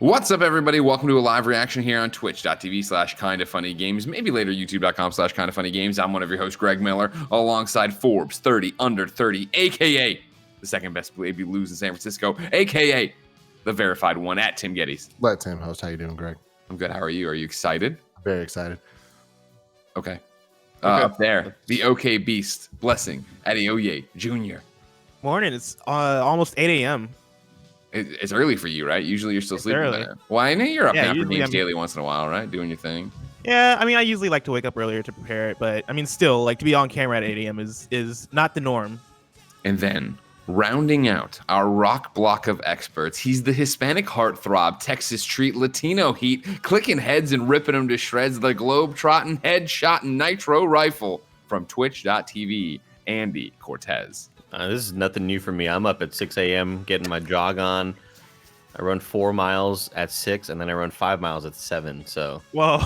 What's up, everybody? Welcome to a live reaction here on twitch.tv/kindafunnygames, maybe later youtube.com/kindafunnygames. I'm one of your hosts, Greg Miller, alongside Forbes 30 Under 30, aka the second best baby lose in San Francisco, aka the verified one at Tim Gettys. Let Tim host. How you doing, Greg? I'm good. How are you? Are you excited? Very excited. Okay. Up there, the OK Beast, blessing, Adeoye Jr. Morning. It's almost 8 a.m. It's early for you, right? Usually you're still sleeping early. better. Well, I know you're up now for usually games I'm- daily once in a while, right? Doing your thing. Yeah, I mean, I usually like to wake up earlier to prepare it, but I mean, still, like to be on camera at 8 a.m. is not the norm. And then, rounding out our rock block of experts, he's the Hispanic heartthrob, Texas treat, Latino heat, clicking heads and ripping them to shreds, the globe-trotting, headshot and nitro rifle from twitch.tv, Andy Cortez. This is nothing new for me. I'm up at 6 a.m. getting my jog on. I run 4 miles at 6, and then I run 5 miles at 7. So, Whoa.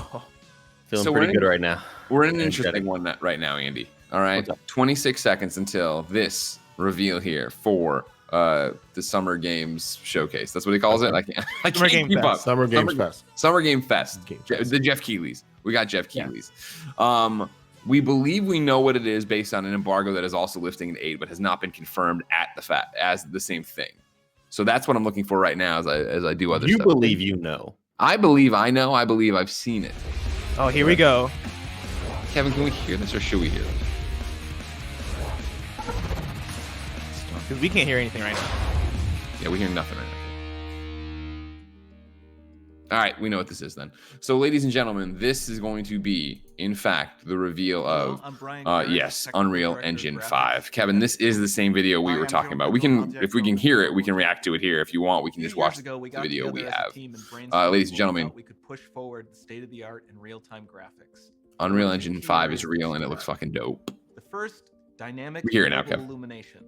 feeling pretty good right now. We're in an interesting one right now, Andy. All right, 26 seconds until this reveal here for the Summer Games Showcase. That's what he calls it. I can't keep up. Summer Games Fest. Summer Game Fest. The Jeff Keighley's. We got Jeff Keighley's. Yeah. We believe we know what it is based on an embargo that is also lifting in 8, but has not been confirmed as the same thing. So that's what I'm looking for right now as I do other stuff. You believe you know. I believe I know. I believe I've seen it. Oh, here we go. Kevin, can we hear this or should we hear it? Because we can't hear anything right now. Yeah, we hear nothing right now. All right, we know what this is then. So, ladies and gentlemen, this is going to be, in fact, the reveal of, yes, Unreal Engine 5. Kevin, this is the same video we were talking about. We can, if we can hear it, we can react to it here. If you want, we can just watch the video we have. Ladies and gentlemen, we could push forward the state-of-the-art in real-time graphics. Unreal Engine 5 is real, and it looks fucking dope. The first dynamic We hear it now, Kev. illumination.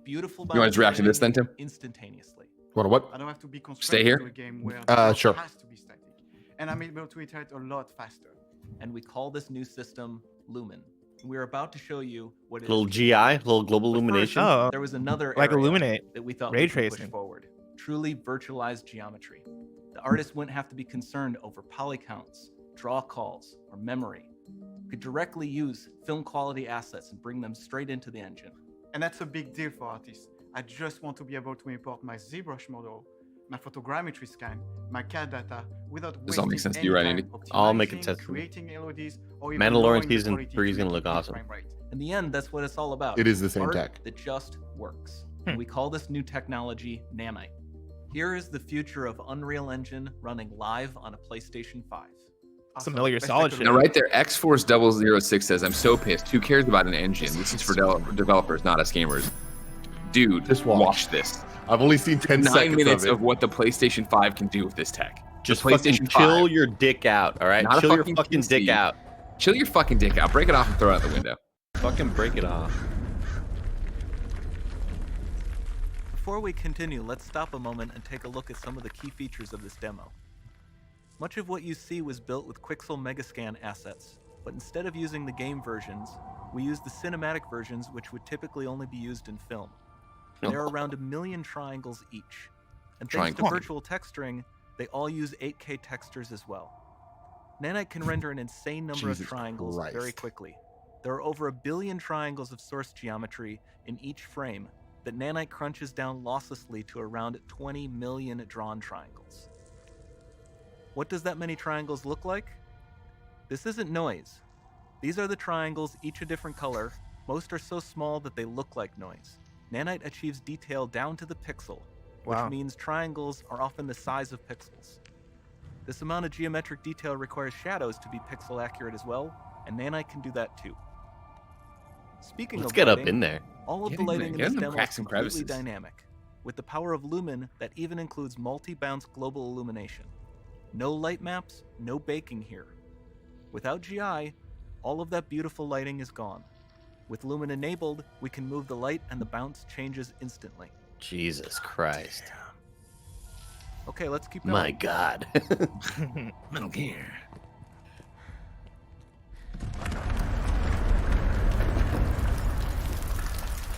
Beautiful. You want to react to this then, Tim? Instantaneously. What? I don't have to be constrained Stay here? to a game where Sure. it has to be static. And I'm able to iterate a lot faster. And we call this new system Lumen. We're about to show you what it Little is. GI, little global But first, illumination. Oh. There was another Like area Illuminate. that we thought Ray we could push tracing. forward. Truly virtualized geometry. The artist wouldn't have to be concerned over poly counts, draw calls, or memory. We could directly use film quality assets and bring them straight into the engine. And that's a big deal for artists. I just want to be able to import my ZBrush model, my photogrammetry scan, my CAD data without Does all make wasting sense to you, any right, time Andy? All making optimizing, sense for me. creating LODs, or even Mandalorian lowering the season quality 3 is to gonna look keep awesome. frame rate. In the end, that's what it's all about. It is the same Art tech. that just works. And we call this new technology Nanite. Here is the future of Unreal Engine running live on a PlayStation 5. Awesome. Familiar Best solid I could shit. Now, right there, X-Force 006 says, I'm so pissed. Who cares about an engine? This is for developers, not us gamers. Dude, Just watch watch. this. I've only seen 10 9 seconds minutes of it. of what the PlayStation 5 can do with this tech. Just The fucking PlayStation chill 5. your dick out, all right? Not a Chill your fucking fucking dick PC. out. Chill your fucking dick out. Break it off and throw it out the window. Fucking break it off. Before we continue, let's stop a moment and take a look at some of the key features of this demo. Much of what you see was built with Quixel Megascan assets, but instead of using the game versions, we used the cinematic versions, which would typically only be used in film. There are around 1 million triangles each. And thanks to Triangle. virtual texturing, they all use 8K textures as well. Nanite can render an insane number Jesus of triangles Christ. very quickly. There are over 1 billion triangles of source geometry in each frame that Nanite crunches down losslessly to around 20 million drawn triangles. What does that many triangles look like? This isn't noise. These are the triangles, each a different color. Most are so small that they look like noise. Nanite achieves detail down to the pixel, which Wow. means triangles are often the size of pixels. This amount of geometric detail requires shadows to be pixel accurate as well, and Nanite can do that too. Speaking Let's of get up lighting, in there. all of Get the in there, lighting in get in this them demo cracks is and completely crevices. dynamic, with the power of Lumen that even includes multi-bounce global illumination. No light maps, no baking here. Without GI, all of that beautiful lighting is gone. With Lumen enabled, we can move the light and the bounce changes instantly. Jesus Christ. Okay, let's keep going. My God. Metal Gear.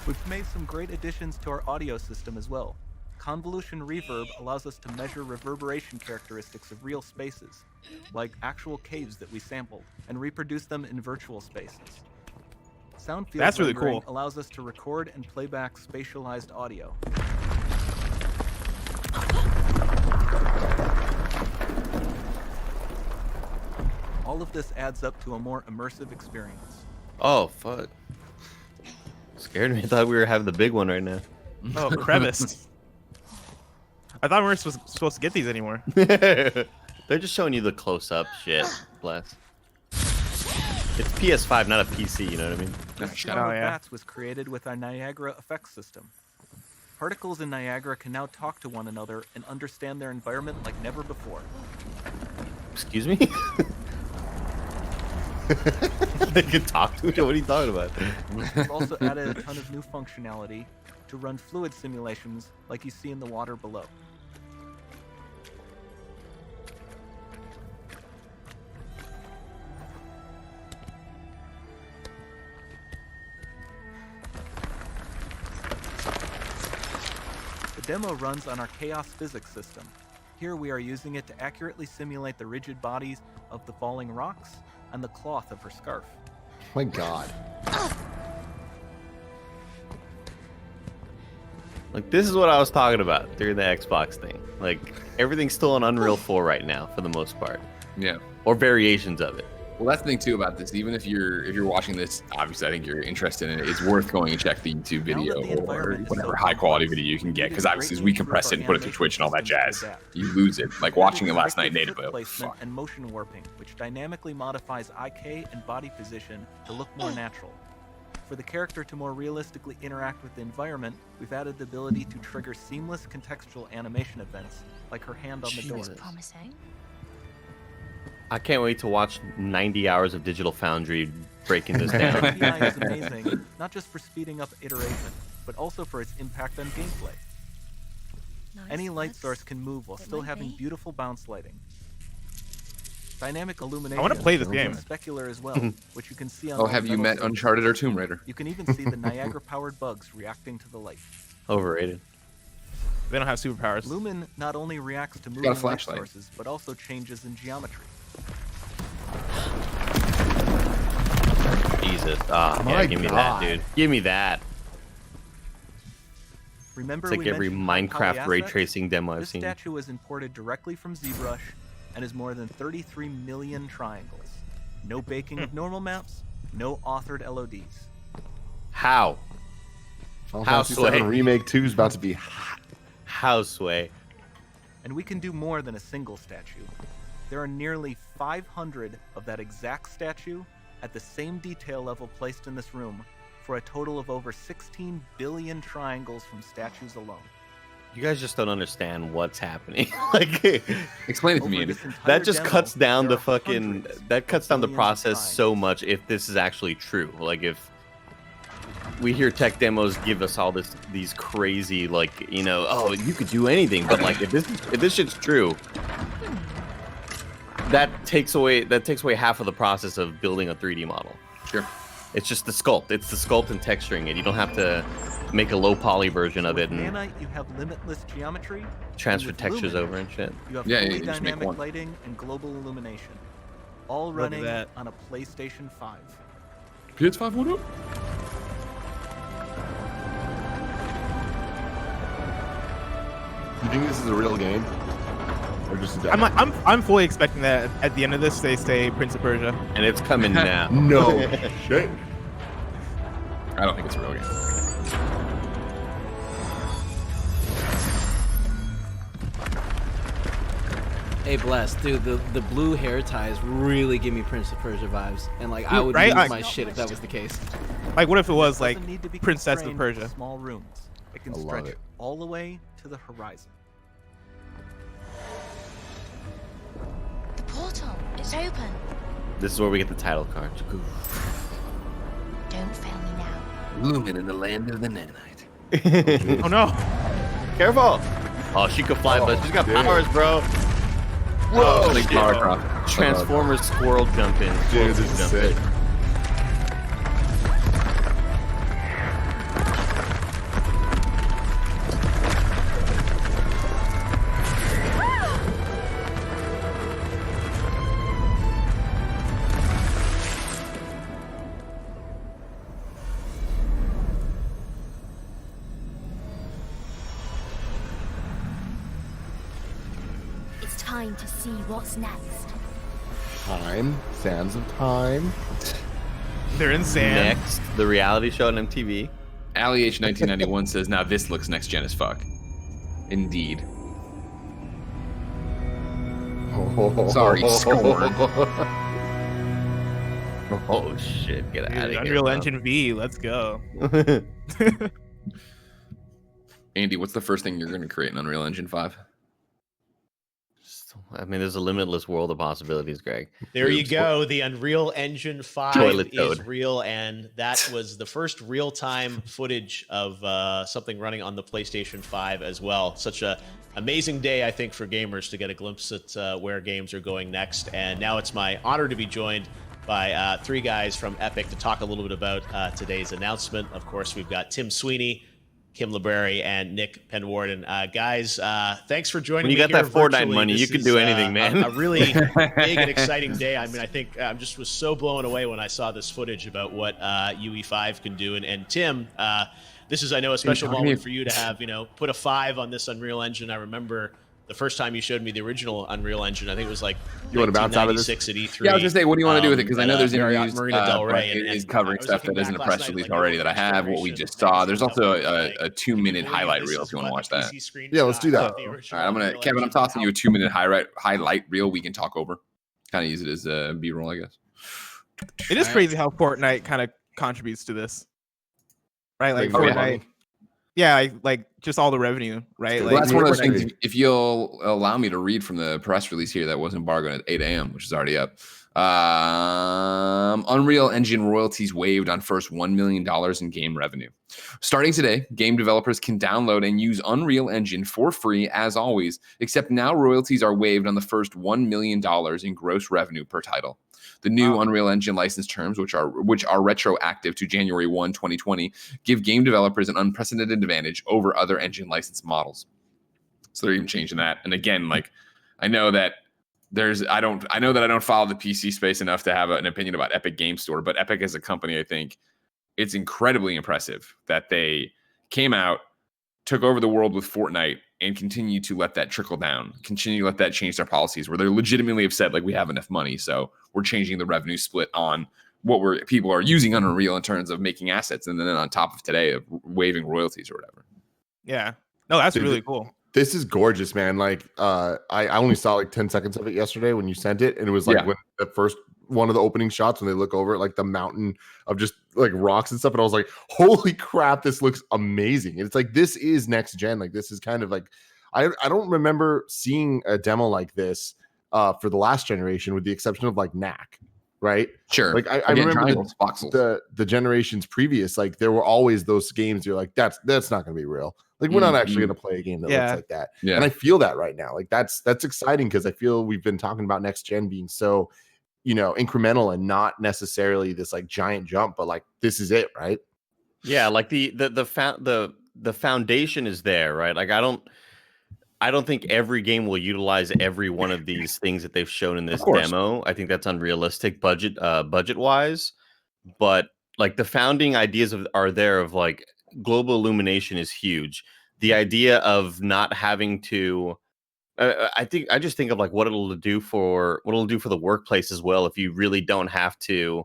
We've made some great additions to our audio system as well. Convolution reverb allows us to measure reverberation characteristics of real spaces, like actual caves that we sampled, and reproduce them in virtual spaces. Sound field That's really rendering cool. allows us to record and play back spatialized audio. All of this adds up to a more immersive experience. Oh fuck! Scared me. I thought we were having the big one right now. Oh, crevice. I thought we weren't supposed to get these anymore. They're just showing you the close-up shit. Bless. It's PS5, not a PC. You know what I mean? This Shut Swarm up. of Oh, yeah. Bats was created with our Niagara effects system. Particles in Niagara can now talk to one another and understand their environment like never before. Excuse me? They can talk to each other. What are you talking about? We've also added a ton of new functionality to run fluid simulations like you see in the water below. The demo runs on our chaos physics system. Here we are using it to accurately simulate the rigid bodies of the falling rocks and the cloth of her scarf. My God. Like, this is what I was talking about during the Xbox thing. Like, everything's still on Unreal 4 right now, for the most part. Yeah. Or variations of it. Well, that's the thing too about this. Even if you're watching this, obviously I think you're interested in it. It's worth going and check the YouTube Now video that the or environment is whatever so high quality complex, video you can we get. needed Because a obviously, as great we way to compress it and put it to improve Twitch and all that our animation jazz, systems to you lose it. Like watching it last night, Predictive native. ship placement and motion warping, which dynamically modifies IK and body position to look more natural. For the character to more realistically interact with the environment, we've added the ability to trigger seamless contextual animation events, like her hand on the door. Jesus. Promising. I can't wait to watch 90 hours of Digital Foundry breaking this down. API is amazing, not just for speeding up iteration, but also for its impact on gameplay. Nice. Any light That's- source can move while it still might having be. beautiful bounce lighting. Dynamic illumination. I want to play this game. is specular as well, which you can see on Oh, all have the you metal met surfaces. Uncharted or Tomb Raider? You can even see the Niagara-powered bugs reacting to the light. Overrated. They don't have superpowers. Lumen not only reacts to got a moving light flashlight. sources, but also changes in geometry. Jesus. Ah, yeah, My give me God. that, dude. Give me that. Remember, It's like we every mentioned high Minecraft poly ray assets? tracing demo I've This seen. statue was imported directly from ZBrush and is more than 33 million triangles. No baking of normal maps, no authored LODs. How? Final How Fantasy sway. VII Remake 2 is about to be hot. How, Sway? And we can do more than a single statue. There are nearly 500 of that exact statue at the same detail level placed in this room, for a total of over 16 billion triangles from statues alone. You guys just don't understand what's happening. Like, Explain it to me. Over Andy. this entire that just demo, cuts down there the are fucking. hundreds That cuts of down the billions of process so triangles. much if this is actually true. Like, if we hear tech demos give us all these crazy, like, you know, oh, you could do anything, but like, if this shit's true, that takes away half of the process of building a 3D model. Sure. It's just the sculpt. It's the sculpt and texturing it. You don't have to make a low poly version of With it and Nanite, you have limitless geometry. transfer with textures Lumen, over and shit. You have Yeah, fully you just make dynamic one. lighting and global illumination, all Look at running that. on a PlayStation 5. PS5 one up? You think this is a real game? Or just a demo? I'm fully expecting that at the end of this they say Prince of Persia. And it's coming now. No shit. I don't think it's a real game. Hey, Bless, dude, the blue hair ties really give me Prince of Persia vibes, and like I Dude, would right? lose Like- my shit if that was the case. Like, what if it was It like doesn't need to be Princess of constrained to Persia? Small rooms. It can I love stretch it. all the way to the horizon. The portal, it's open. This is where we get the title card. Don't fail me now. Lumen in the land of the nanite. Oh no! Careful! Oh, she could fly, but she's got damn. powers, bro. Whoa! shit. Transformers squirrel jumping. Dude, this is sick. time to see what's next. Time. Sands of Time. They're in sand. Next, the reality show on MTV. Adeoye 1991 says, "Now this looks next gen as fuck." Indeed. Sorry, scorn. Oh shit! Get out of Dude, here. Unreal Engine V, let's go. Andy, what's the first thing you're going to create in Unreal Engine 5? I mean, there's a limitless world of possibilities, Greg. There you go. The Unreal Engine 5 Toilet is toad. real, and that was the first real-time footage of something running on the PlayStation 5 as well. Such a amazing day, I think, for gamers to get a glimpse at where games are going next. And now it's my honor to be joined by three guys from Epic to talk a little bit about today's announcement. Of course, we've got Tim Sweeney, Kim LeBerry, and Nick Penwarden. Guys, thanks for joining me. When you got here that Fortnite virtually. money, you This can is, do anything, man. A really big and exciting day. I mean, I think I just was so blown away when I saw this footage about what UE5 can do. And Tim, this is, I know, a special moment for you to have, put a 5 on this Unreal Engine. I remember the first time you showed me the original Unreal Engine, I think it was like You want to bounce out of this? 1996 at E3. Yeah, I was just saying, what do you want to do with it? Because I know there's interviews, Marina Del Rey, is covering stuff that isn't a press release already that I have. What we just saw. There's also a 2-minute highlight reel if you want to watch that. Yeah, let's do that. All right, Kevin, I'm tossing you a 2-minute highlight reel. We can talk over. Kind of use it as a B-roll, I guess. It is crazy how Fortnite kind of contributes to this, right? Like Oh, yeah. Fortnite, yeah, like just all the revenue, right? Well, Like that's one of those Fortnite- things. If you'll allow me to read from the press release here that was embargoed at 8 a.m., which is already up. Unreal Engine royalties waived on first $1 million in game revenue. Starting today, game developers can download and use Unreal Engine for free as always, except now royalties are waived on the first $1 million in gross revenue per title. The new Unreal Engine license terms, which are retroactive to January 1, 2020, give game developers an unprecedented advantage over other engine license models. So they're even changing that. And again, like I know that I know that I don't follow the PC space enough to have an opinion about Epic Game Store, but Epic as a company, I think it's incredibly impressive that they came out, took over the world with Fortnite, and continue to let that trickle down, continue to let that change their policies where they're legitimately have said, like, we have enough money, so we're changing the revenue split on what people are using Unreal in terms of making assets, and then on top of today of waiving royalties or whatever. Yeah, no, that's Dude, really cool. This is gorgeous, man. Like, I only saw like 10 seconds of it yesterday when you sent it, and it was like when the first one of the opening shots when they look over at like the mountain of just like rocks and stuff, and I was like, holy crap, this looks amazing. And it's like, this is next gen. Like, this is kind of like, I don't remember seeing a demo like this for the last generation, with the exception of like Knack, right? Sure. Like I remember the generations previous, like there were always those games you're like, that's not going to be real. Like, we're not actually going to play a game that looks like that. Yeah. And I feel that right now. Like, that's exciting, because I feel we've been talking about next gen being so, incremental and not necessarily this like giant jump, but like this is it, right? Yeah, like the foundation is there, right? Like I don't think every game will utilize every one of these things that they've shown in this demo. I think that's unrealistic budget wise, but like the founding ideas are there of like global illumination is huge. The idea of not having to I just think of like what it'll do for the workplace as well, if you really don't have to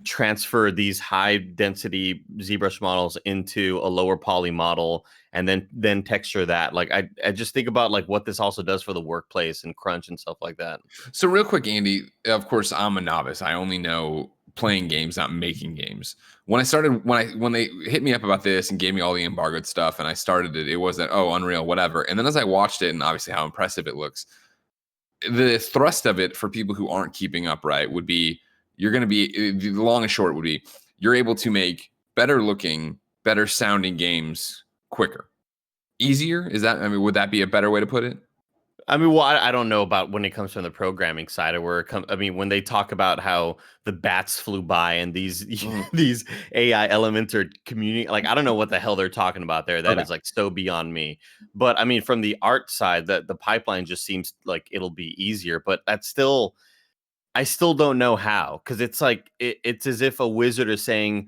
transfer these high density ZBrush models into a lower poly model and then texture that. Like I just think about like what this also does for the workplace and crunch and stuff like that. So real quick, Andy, of course I'm a novice. I only know playing games, not making games. When they hit me up about this and gave me all the embargoed stuff and I started it, it was that, oh, Unreal, whatever. And then as I watched it and obviously how impressive it looks, the thrust of it for people who aren't keeping up, right, would be the long and short would be you're able to make better looking, better sounding games quicker. Easier? Would that be a better way to put it? I mean, well, I don't know about when it comes from the programming side of where it comes. I mean, when they talk about how the bats flew by and these these AI elements are communicating, like I don't know what the hell they're talking about there. That is like so beyond me. But I mean, from the art side, the pipeline just seems like it'll be easier. But I still don't know how, because it's like it's as if a wizard is saying,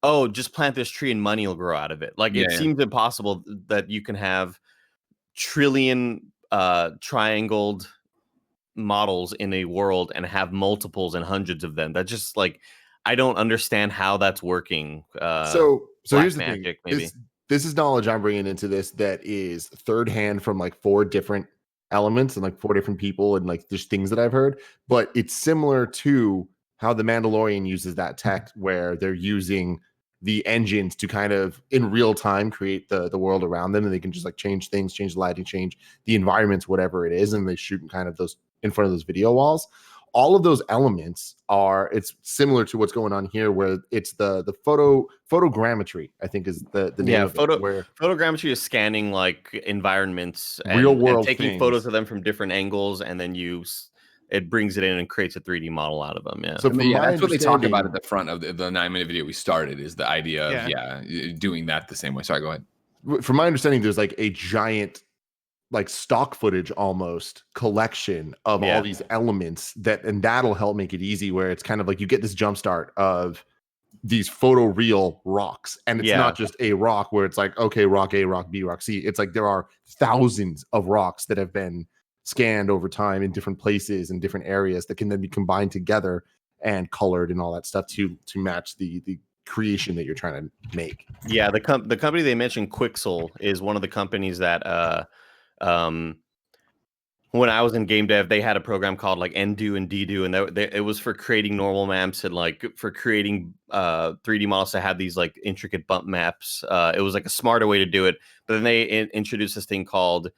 "Oh, just plant this tree and money will grow out of it." Like it seems impossible that you can have trillion triangled models in a world and have multiples and hundreds of them. That just like I don't understand how that's working. So here's the magic, thing. maybe. This is knowledge I'm bringing into this that is third hand from like 4 different elements and like 4 different people and like just things that I've heard. But it's similar to how the Mandalorian uses that tech, where they're using the engines to kind of in real time create the world around them, and they can just like change things, change the lighting, change the environments, whatever it is, and they shoot in kind of those in front of those video walls. All of those elements it's similar to what's going on here, where it's the photogrammetry, I think is the name of it, where photogrammetry is scanning like environments real world and taking things. photos of them from different angles, and then it brings it in and creates a 3D model out of them. Yeah. So that's what they talk about at the front of the 9-minute video we started, is the idea of doing that the same way. Sorry, go ahead. From my understanding, there's like a giant like stock footage almost collection of all these elements and that'll help make it easy, where it's kind of like you get this jump start of these photoreal rocks, and it's not just a rock where it's like, okay, rock A, rock B, rock C. It's like there are thousands of rocks that have been scanned over time in different places and different areas that can then be combined together and colored and all that stuff to match the creation that you're trying to make. Yeah, the company they mentioned, Quixel, is one of the companies that when I was in game dev, they had a program called like Ndo and Ddo, and it was for creating normal maps and like for creating 3D models to have these like intricate bump maps. It was like a smarter way to do it, but then they introduced this thing called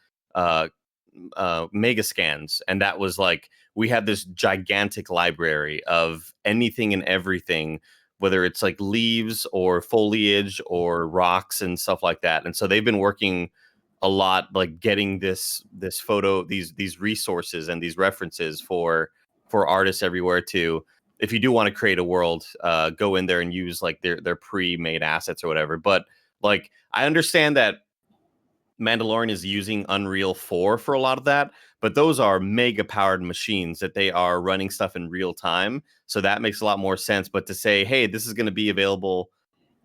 mega scans, and that was like we had this gigantic library of anything and everything, whether it's like leaves or foliage or rocks and stuff like that. And so they've been working a lot, like getting this photo, these resources and these references for artists everywhere to, if you do want to create a world, go in there and use like their pre-made assets or whatever. But like I understand that Mandalorian is using Unreal 4 for a lot of that, but those are mega powered machines that they are running stuff in real time. So that makes a lot more sense. But to say, hey, this is going to be available,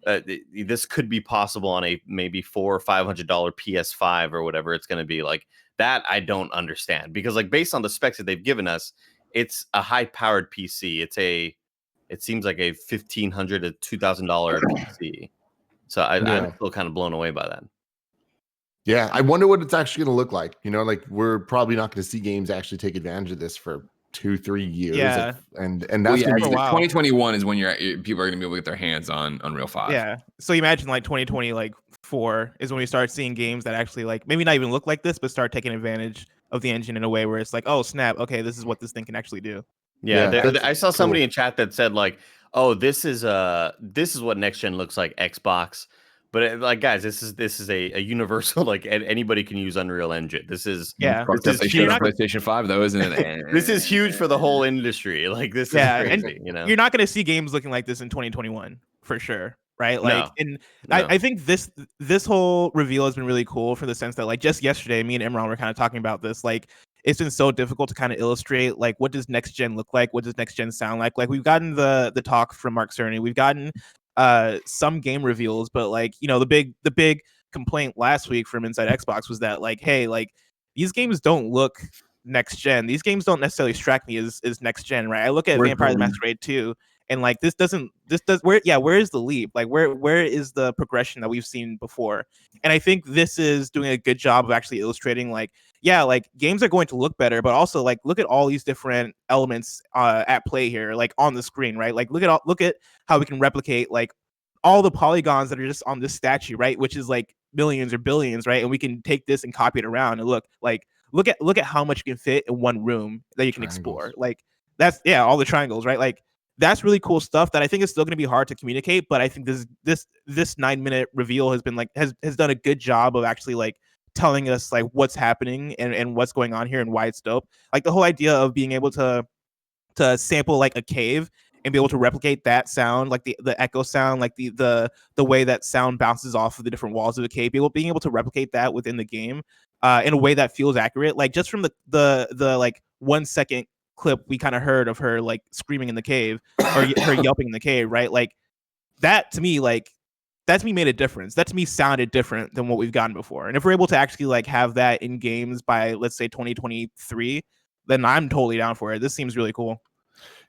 this could be possible on a maybe $400 or $500 PS5 or whatever it's going to be, like that, I don't understand, because like based on the specs that they've given us, it's a high powered PC. It seems like a $1,500 to $2,000 PC. So I'm still kind of blown away by that. Yeah, I wonder what it's actually going to look like. You know, like we're probably not going to see games actually take advantage of this for 2-3 years. Yeah. And that's gonna be 2021 is when people are going to be able to get their hands on Unreal 5. Yeah. So you imagine like 2024 is when we start seeing games that actually like maybe not even look like this, but start taking advantage of the engine in a way where it's like, oh snap, okay, this is what this thing can actually do. Yeah, I saw somebody in chat that said like, oh, this is what next gen looks like, Xbox. But like, guys, this is a universal, like anybody can use Unreal Engine. This is this is huge. PlayStation 5 though, isn't it? This is huge for the whole industry. Like this is crazy. And you know, you're not going to see games looking like this in 2021 for sure, right? Like, I think this whole reveal has been really cool for the sense that like just yesterday, me and Imran were kind of talking about this. Like, it's been so difficult to kind of illustrate like what does next gen look like, what does next gen sound like. Like we've gotten the talk from Mark Cerny, we've gotten some game reveals, but like, you know, the big complaint last week from Inside Xbox was that like, hey, like these games don't look next gen. These games don't necessarily strike me as next gen, right? I look at Vampire the Masquerade 2 and like where is the leap? Like where is the progression that we've seen before? And I think this is doing a good job of actually illustrating like, yeah, like games are going to look better, but also like look at all these different elements at play here, like on the screen, right? Like look at how we can replicate like all the polygons that are just on this statue, right? Which is like millions or billions, right? And we can take this and copy it around and look at how much you can fit in one room that you can explore. Like that's all the triangles, right? Like that's really cool stuff that I think is still going to be hard to communicate, but I think this 9-minute reveal has been like has done a good job of actually like telling us like what's happening and what's going on here and why it's dope. Like the whole idea of being able to sample like a cave and be able to replicate that sound, like the echo sound, like the way that sound bounces off of the different walls of the cave, being able to replicate that within the game in a way that feels accurate. Like just from the like 1 second clip we kind of heard of her like screaming in the cave or her yelping in the cave, right? Like that to me, like that to me made a difference. That to me sounded different than what we've gotten before. And if we're able to actually like have that in games by, let's say, 2023, then I'm totally down for it. This seems really cool.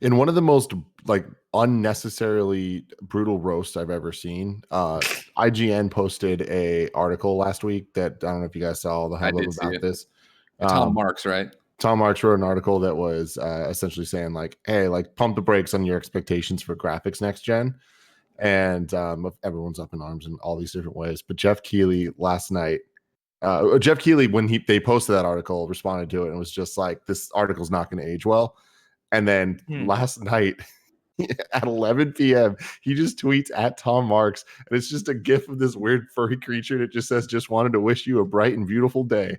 In one of the most like unnecessarily brutal roasts I've ever seen, IGN posted a article last week that I don't know if you guys saw the hubbub about this. Tom Marks, right? Tom Marks wrote an article that was essentially saying like, hey, like pump the brakes on your expectations for graphics next gen. And everyone's up in arms in all these different ways. But Jeff Keighley last night, when they posted that article, responded to it and was just like, this article's not going to age well. And then last night at 11 p.m., he just tweets at Tom Marks, and it's just a gif of this weird furry creature that just says, "Just wanted to wish you a bright and beautiful day."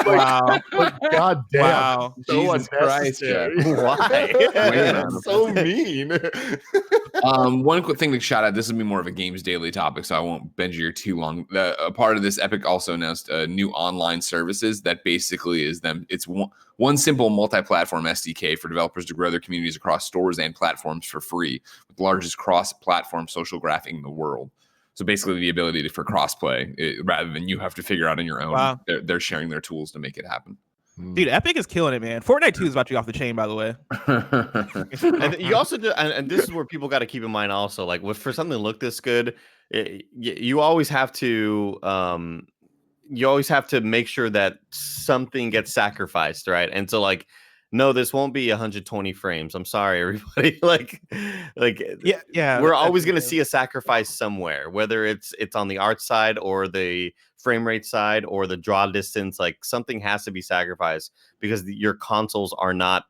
Wow! God damn! Wow! So Jesus Christ! Why? So mean. One quick thing to shout out. This will be more of a Games Daily topic, so I won't bend your ear too long. A part of this, Epic also announced new online services that basically is them. It's one simple multi-platform SDK for developers to grow their communities across stores and platforms for free, with the largest cross-platform social graphic in the world. So basically the ability for crossplay rather than you have to figure out on your own. Wow. They're sharing their tools to make it happen. Dude, Epic is killing it, man. Fortnite 2 is about to be off the chain, by the way. And you also do, and this is where people got to keep in mind also, like for something to look this good, you always have to make sure that something gets sacrificed, right? And so like, no, this won't be 120 frames. I'm sorry, everybody. like yeah. We're always going to see a sacrifice somewhere, whether it's on the art side or the frame rate side or the draw distance. Like something has to be sacrificed because your consoles are not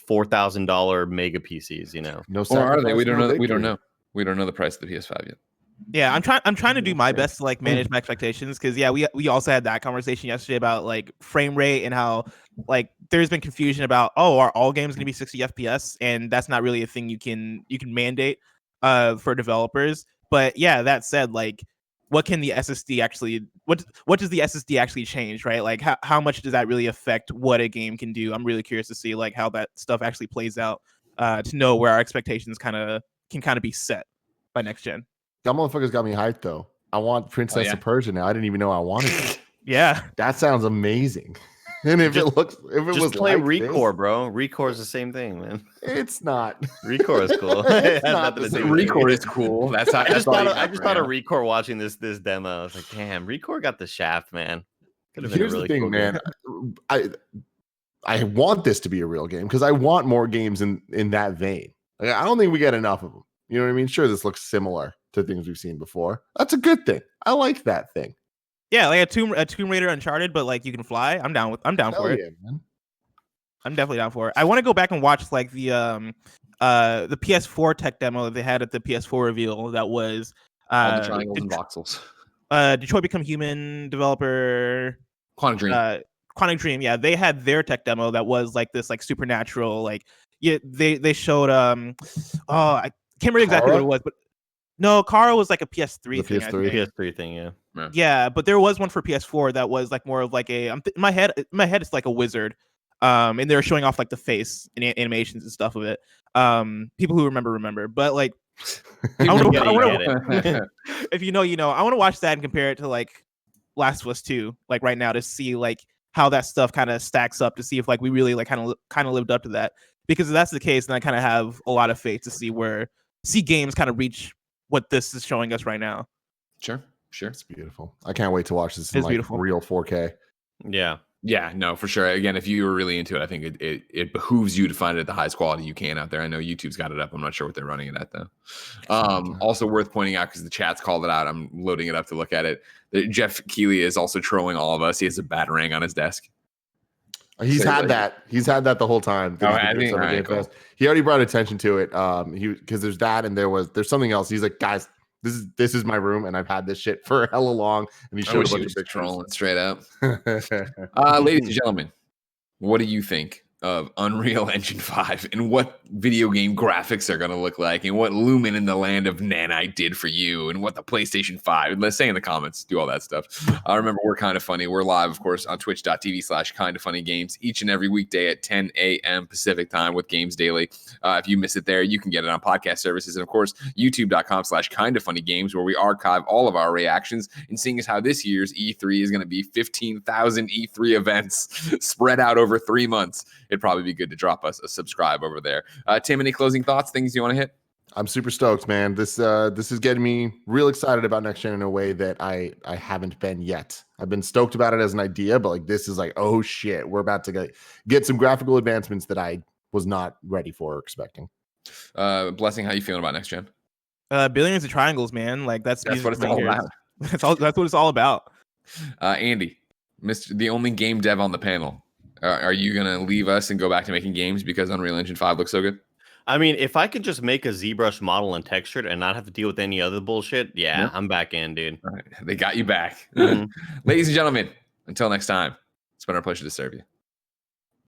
$4,000 mega PCs. You know, no. Or are they? We don't know. We don't know. We don't know the price of the PS5 yet. Yeah, I'm trying to do my best to like manage my expectations because we also had that conversation yesterday about like frame rate and how like there's been confusion about are all games going to be 60 FPS, and that's not really a thing you can mandate for developers. But yeah, that said, like what can the SSD actually what does the SSD actually change, right? Like how much does that really affect what a game can do? I'm really curious to see like how that stuff actually plays out to know where our expectations can be set by next gen. That motherfucker's got me hyped though. I want Princess of Persia now. I didn't even know I wanted it. Yeah, that sounds amazing. And if it was play like Recore, bro. Recore is the same thing, man. It's not. Recore is cool. It's not the same. Recore is cool. That's how I just thought of Recore watching this demo. I was like, damn, Recore got the shaft, man. Here's the thing, man. I want this to be a real game because I want more games in that vein. Like, I don't think we get enough of them. You know what I mean? Sure, this looks similar to things we've seen before. That's a good thing. I like that thing. Yeah, like a Tomb Raider Uncharted, but like you can fly. I'm down for it. Man. I'm definitely down for it. I want to go back and watch like the PS4 tech demo that they had at the PS4 reveal. That was all the triangles and voxels. Detroit Become Human developer Quantic Dream. Quantic Dream. Yeah, they had their tech demo that was like this like supernatural like they showed I can't remember exactly what it was, but no, Kara was like a PS3 thing. PS3 thing, yeah. Yeah, but there was one for PS4 that was like more of like a in my head it's like a wizard. And they were showing off like the face and animations and stuff of it. People who remember, but like if you know, I want to watch that and compare it to like Last of Us 2 like right now to see like how that stuff kind of stacks up to see if like we really like kind of lived up to that. Because if that's the case, then I kind of have a lot of faith to see games kind of reach what this is showing us right now. Sure. It's beautiful. I can't wait to watch this in like beautiful. Real 4K. Yeah, no, for sure. Again, if you were really into it, I think it behooves you to find it at the highest quality you can out there. I know YouTube's got it up. I'm not sure what they're running it at though. Also worth pointing out because the chat's called it out. I'm loading it up to look at it. Jeff Keighley is also trolling all of us. He has a batarang on his desk. He's had that the whole time. Cool. He already brought attention to it. Because there's that and there's something else. He's like, guys, this is my room and I've had this shit for hella long. And he showed a bunch of pictures. Trolling straight up. Ladies and gentlemen, what do you think of Unreal Engine 5 and what video game graphics are going to look like and what Lumen in the land of Nanite did for you and what the PlayStation 5, let's say in the comments, do all that stuff. Remember, we're Kind of Funny. We're live, of course, on twitch.tv/kindoffunnygames each and every weekday at 10 a.m. Pacific time with Games Daily. If you miss it there, you can get it on podcast services. And of course, youtube.com/kindoffunnygames, where we archive all of our reactions. And seeing as how this year's E3 is going to be 15,000 E3 events spread out over 3 months, it'd probably be good to drop us a subscribe over there. Tim, any closing thoughts, things you want to hit? I'm super stoked, man. This is getting me real excited about next gen in a way that I haven't been yet. I've been stoked about it as an idea, but like this is like, oh shit, we're about to get some graphical advancements that I was not ready for or expecting. Blessing, how you feeling about next gen? Billions of triangles, man. Like that's what it's all about. That's what it's all about. Andy, the only game dev on the panel. Are you going to leave us and go back to making games because Unreal Engine 5 looks so good? I mean, if I could just make a ZBrush model and texture it and not have to deal with any other bullshit, yeah. I'm back in, dude. All right. They got you back. Mm-hmm. Ladies and gentlemen, until next time, it's been our pleasure to serve you.